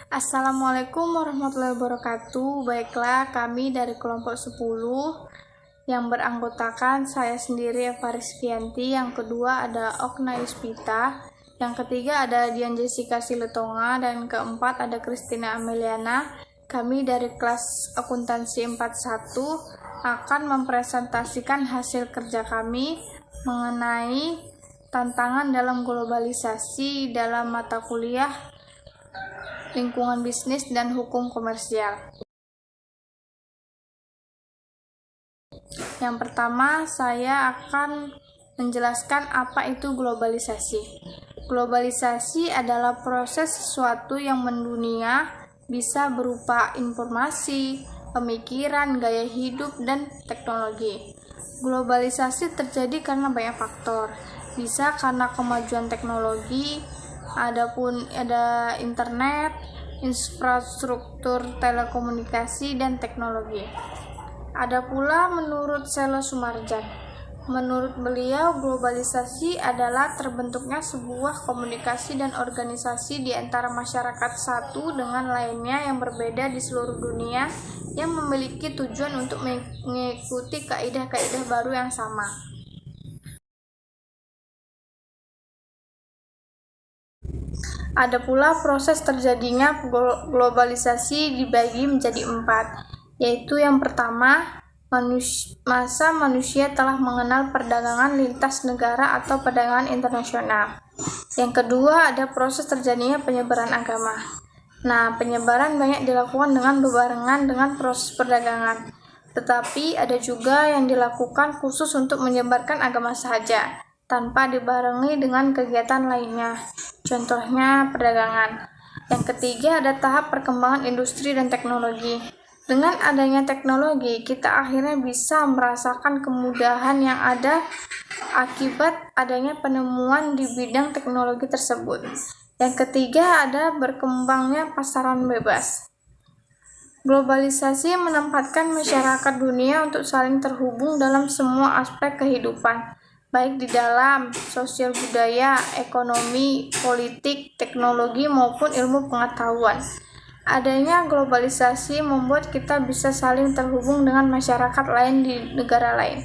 Assalamualaikum warahmatullahi wabarakatuh. Baiklah, kami dari kelompok 10 yang beranggotakan saya sendiri Eva Rizkyanti, yang kedua ada Okna Yuspita, yang ketiga ada Dian Jessica Silutonga, dan keempat ada Christina Ameliana. Kami dari kelas akuntansi 41 akan mempresentasikan hasil kerja kami mengenai tantangan dalam globalisasi dalam mata kuliah lingkungan bisnis dan hukum komersial. Yang pertama, saya akan menjelaskan apa itu globalisasi. Globalisasi adalah proses sesuatu yang mendunia, bisa berupa informasi, pemikiran, gaya hidup, dan teknologi. Globalisasi terjadi karena banyak faktor. Bisa karena kemajuan teknologi, adapun ada internet, infrastruktur telekomunikasi, dan teknologi. Ada pula menurut Selo Sumarjan. Menurut beliau, globalisasi adalah terbentuknya sebuah komunikasi dan organisasi di antara masyarakat satu dengan lainnya yang berbeda di seluruh dunia yang memiliki tujuan untuk mengikuti kaidah-kaidah baru yang sama. Ada pula proses terjadinya globalisasi dibagi menjadi 4, yaitu yang pertama, masa manusia telah mengenal perdagangan lintas negara atau perdagangan internasional. Yang kedua, ada proses terjadinya penyebaran agama. Nah, penyebaran banyak dilakukan dengan berbarengan dengan proses perdagangan, tetapi ada juga yang dilakukan khusus untuk menyebarkan agama saja, tanpa dibarengi dengan kegiatan lainnya, contohnya perdagangan. Yang ketiga, ada tahap perkembangan industri dan teknologi. Dengan adanya teknologi, kita akhirnya bisa merasakan kemudahan yang ada akibat adanya penemuan di bidang teknologi tersebut. Yang ketiga, ada berkembangnya pasaran bebas. Globalisasi menempatkan masyarakat dunia untuk saling terhubung dalam semua aspek kehidupan, baik di dalam sosial budaya, ekonomi, politik, teknologi, maupun ilmu pengetahuan. Adanya globalisasi membuat kita bisa saling terhubung dengan masyarakat lain di negara lain.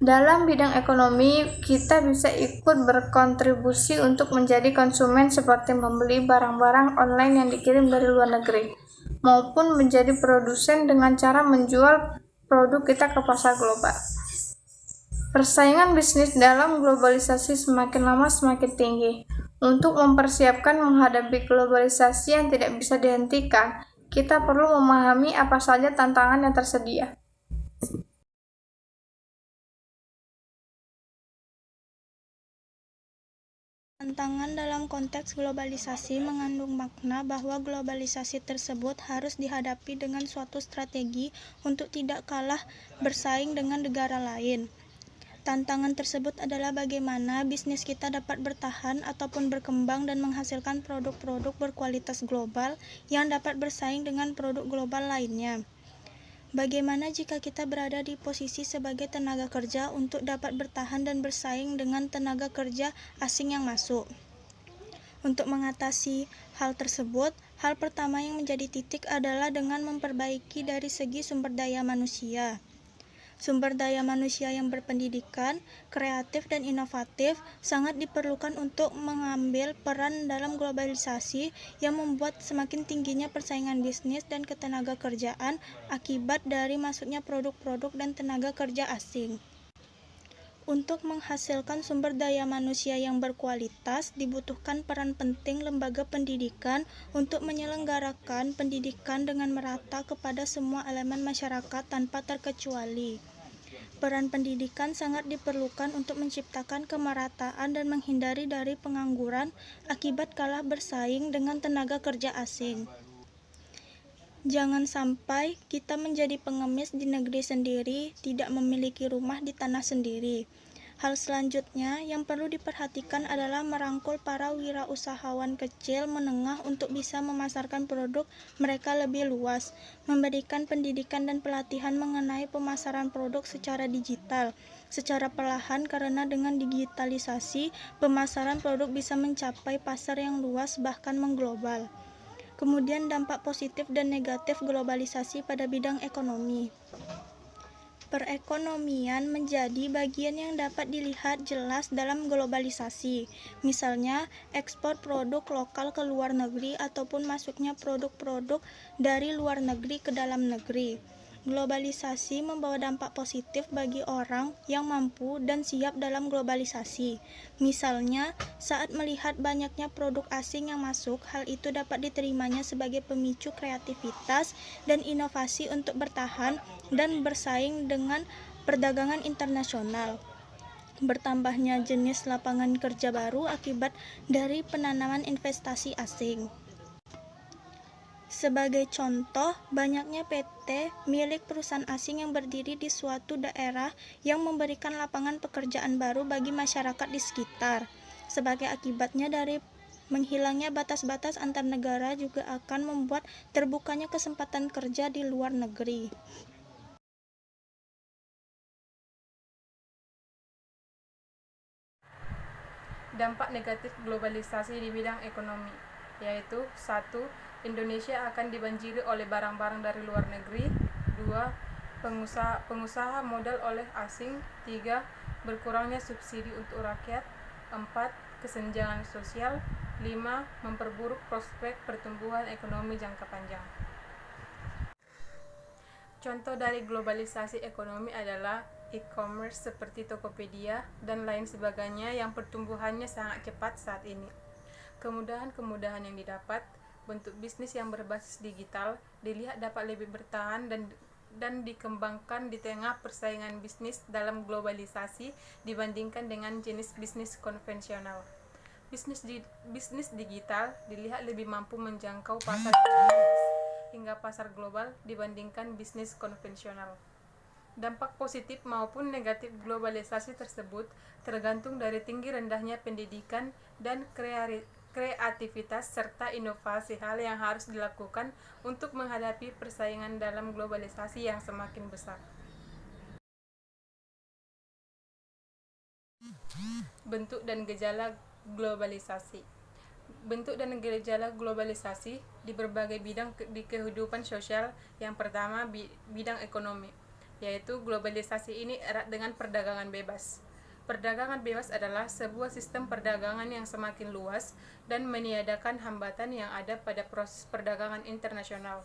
Dalam bidang ekonomi, kita bisa ikut berkontribusi untuk menjadi konsumen seperti membeli barang-barang online yang dikirim dari luar negeri, maupun menjadi produsen dengan cara menjual produk kita ke pasar global. Persaingan bisnis dalam globalisasi semakin lama semakin tinggi. Untuk mempersiapkan menghadapi globalisasi yang tidak bisa dihentikan, kita perlu memahami apa saja tantangan yang tersedia. Tantangan dalam konteks globalisasi mengandung makna bahwa globalisasi tersebut harus dihadapi dengan suatu strategi untuk tidak kalah bersaing dengan negara lain. Tantangan tersebut adalah bagaimana bisnis kita dapat bertahan ataupun berkembang dan menghasilkan produk-produk berkualitas global yang dapat bersaing dengan produk global lainnya. Bagaimana jika kita berada di posisi sebagai tenaga kerja untuk dapat bertahan dan bersaing dengan tenaga kerja asing yang masuk? Untuk mengatasi hal tersebut, hal pertama yang menjadi titik adalah dengan memperbaiki dari segi sumber daya manusia. Sumber daya manusia yang berpendidikan, kreatif, dan inovatif sangat diperlukan untuk mengambil peran dalam globalisasi yang membuat semakin tingginya persaingan bisnis dan ketenaga kerjaan akibat dari masuknya produk-produk dan tenaga kerja asing. Untuk menghasilkan sumber daya manusia yang berkualitas, dibutuhkan peran penting lembaga pendidikan untuk menyelenggarakan pendidikan dengan merata kepada semua elemen masyarakat tanpa terkecuali. Peran pendidikan sangat diperlukan untuk menciptakan kemerataan dan menghindari dari pengangguran akibat kalah bersaing dengan tenaga kerja asing. Jangan sampai kita menjadi pengemis di negeri sendiri, tidak memiliki rumah di tanah sendiri. Hal selanjutnya yang perlu diperhatikan adalah merangkul para wirausahawan kecil menengah untuk bisa memasarkan produk mereka lebih luas, memberikan pendidikan dan pelatihan mengenai pemasaran produk secara digital, secara perlahan karena dengan digitalisasi, pemasaran produk bisa mencapai pasar yang luas bahkan mengglobal. Kemudian dampak positif dan negatif globalisasi pada bidang ekonomi. Perekonomian menjadi bagian yang dapat dilihat jelas dalam globalisasi. Misalnya, ekspor produk lokal ke luar negeri ataupun masuknya produk-produk dari luar negeri ke dalam negeri. Globalisasi membawa dampak positif bagi orang yang mampu dan siap dalam globalisasi. Misalnya, saat melihat banyaknya produk asing yang masuk, hal itu dapat diterimanya sebagai pemicu kreativitas dan inovasi untuk bertahan dan bersaing dengan perdagangan internasional. Bertambahnya jenis lapangan kerja baru akibat dari penanaman investasi asing. Sebagai contoh, banyaknya PT milik perusahaan asing yang berdiri di suatu daerah yang memberikan lapangan pekerjaan baru bagi masyarakat di sekitar. Sebagai akibatnya dari menghilangnya batas-batas antar negara juga akan membuat terbukanya kesempatan kerja di luar negeri. Dampak negatif globalisasi di bidang ekonomi, yaitu 1. Indonesia akan dibanjiri oleh barang-barang dari luar negeri. 2. Pengusaha modal oleh asing. 3. Berkurangnya subsidi untuk rakyat. 4. Kesenjangan sosial. 5. Memperburuk prospek pertumbuhan ekonomi jangka panjang. Contoh dari globalisasi ekonomi adalah e-commerce seperti Tokopedia dan lain sebagainya yang pertumbuhannya sangat cepat saat ini. Kemudahan-kemudahan yang didapat, bentuk bisnis yang berbasis digital dilihat dapat lebih bertahan dan dikembangkan di tengah persaingan bisnis dalam globalisasi dibandingkan dengan jenis bisnis konvensional. Bisnis digital dilihat lebih mampu menjangkau pasar hingga pasar global dibandingkan bisnis konvensional. Dampak positif maupun negatif globalisasi tersebut tergantung dari tinggi rendahnya pendidikan dan kreativitas serta inovasi hal yang harus dilakukan untuk menghadapi persaingan dalam globalisasi yang semakin besar. Bentuk dan gejala globalisasi. Bentuk dan gejala globalisasi di berbagai bidang di kehidupan sosial. Yang pertama, bidang ekonomi, yaitu globalisasi ini erat dengan perdagangan bebas. Perdagangan bebas adalah sebuah sistem perdagangan yang semakin luas dan meniadakan hambatan yang ada pada proses perdagangan internasional.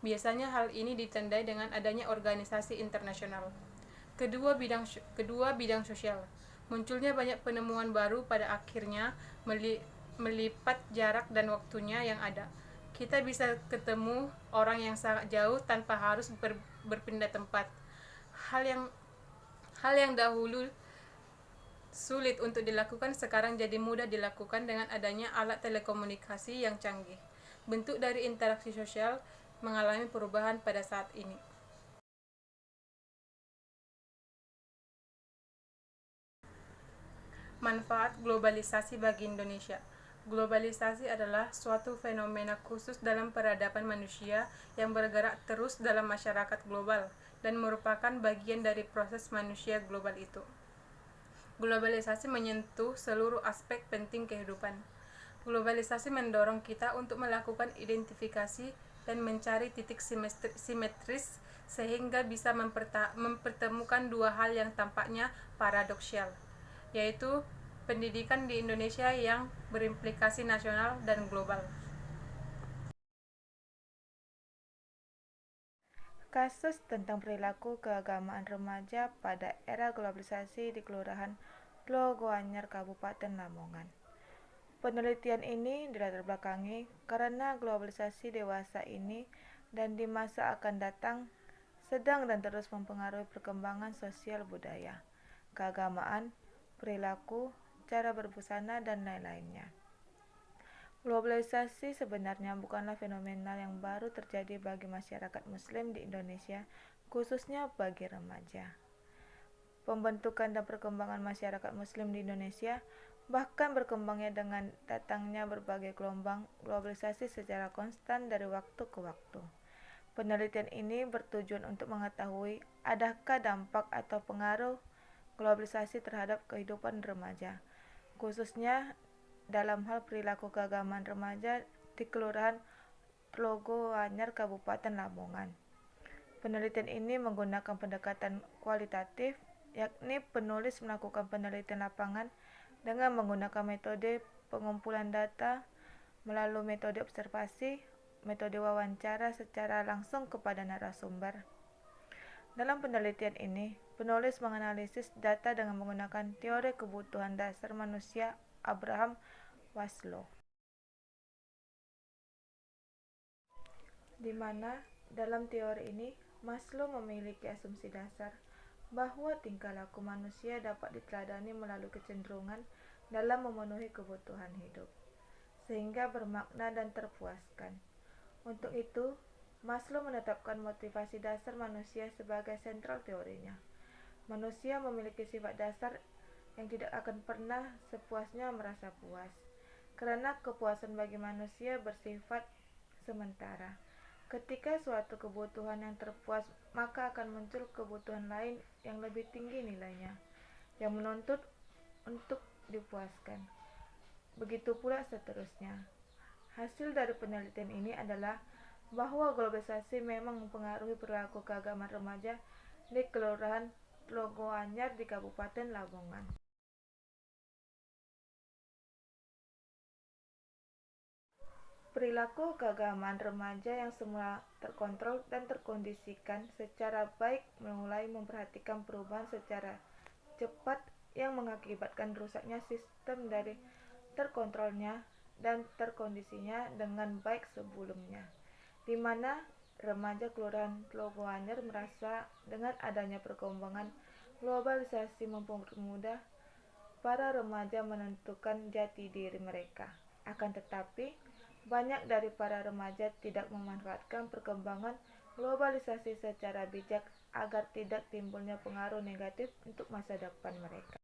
Biasanya hal ini ditandai dengan adanya organisasi internasional. Kedua, bidang sosial. Munculnya banyak penemuan baru pada akhirnya melipat jarak dan waktunya yang ada. Kita bisa ketemu orang yang sangat jauh tanpa harus berpindah tempat. Hal yang dahulu sulit untuk dilakukan sekarang jadi mudah dilakukan dengan adanya alat telekomunikasi yang canggih. Bentuk dari interaksi sosial mengalami perubahan pada saat ini. Manfaat globalisasi bagi Indonesia. Globalisasi adalah suatu fenomena khusus dalam peradaban manusia yang bergerak terus dalam masyarakat global dan merupakan bagian dari proses manusia global itu. Globalisasi menyentuh seluruh aspek penting kehidupan. Globalisasi mendorong kita untuk melakukan identifikasi dan mencari titik simetris sehingga bisa mempertemukan dua hal yang tampaknya paradoksal, yaitu pendidikan di Indonesia yang berimplikasi nasional dan global. Kasus tentang perilaku keagamaan remaja pada era globalisasi di Kelurahan Glogoanyar, Kabupaten Lamongan. Penelitian ini dilatar belakangi karena globalisasi dewasa ini dan di masa akan datang sedang dan terus mempengaruhi perkembangan sosial budaya, keagamaan, perilaku, cara berbusana, dan lain-lainnya. Globalisasi sebenarnya bukanlah fenomena yang baru terjadi bagi masyarakat Muslim di Indonesia, khususnya bagi remaja. Pembentukan dan perkembangan masyarakat Muslim di Indonesia bahkan berkembangnya dengan datangnya berbagai gelombang globalisasi secara konstan dari waktu ke waktu. Penelitian ini bertujuan untuk mengetahui adakah dampak atau pengaruh globalisasi terhadap kehidupan remaja, khususnya dalam hal perilaku keagamaan remaja di Kelurahan Tlogo Anyar, Kabupaten Lamongan. Penelitian ini menggunakan pendekatan kualitatif, yakni penulis melakukan penelitian lapangan dengan menggunakan metode pengumpulan data melalui metode observasi, metode wawancara secara langsung kepada narasumber. Dalam penelitian ini, penulis menganalisis data dengan menggunakan teori kebutuhan dasar manusia Abraham Maslow, di mana dalam teori ini Maslow memiliki asumsi dasar bahwa tingkah laku manusia dapat diteladani melalui kecenderungan dalam memenuhi kebutuhan hidup, sehingga bermakna dan terpuaskan. Untuk itu, Maslow menetapkan motivasi dasar manusia sebagai sentral teorinya. Manusia memiliki sifat dasar yang tidak akan pernah sepuasnya merasa puas, karena kepuasan bagi manusia bersifat sementara. Ketika suatu kebutuhan yang terpuas, maka akan muncul kebutuhan lain yang lebih tinggi nilainya, yang menuntut untuk dipuaskan. Begitu pula seterusnya. Hasil dari penelitian ini adalah bahwa globalisasi memang mempengaruhi perilaku keagamaan remaja di Kelurahan Tlogo Anyar di Kabupaten Lamongan. Perilaku keagamaan remaja yang semula terkontrol dan terkondisikan secara baik mulai memperhatikan perubahan secara cepat yang mengakibatkan rusaknya sistem dari terkontrolnya dan terkondisinya dengan baik sebelumnya, di mana remaja Kelurahan Tlogo Anyar merasa dengan adanya perkembangan globalisasi mempermudah para remaja menentukan jati diri mereka. Akan tetapi, banyak dari para remaja tidak memanfaatkan perkembangan globalisasi secara bijak agar tidak timbulnya pengaruh negatif untuk masa depan mereka.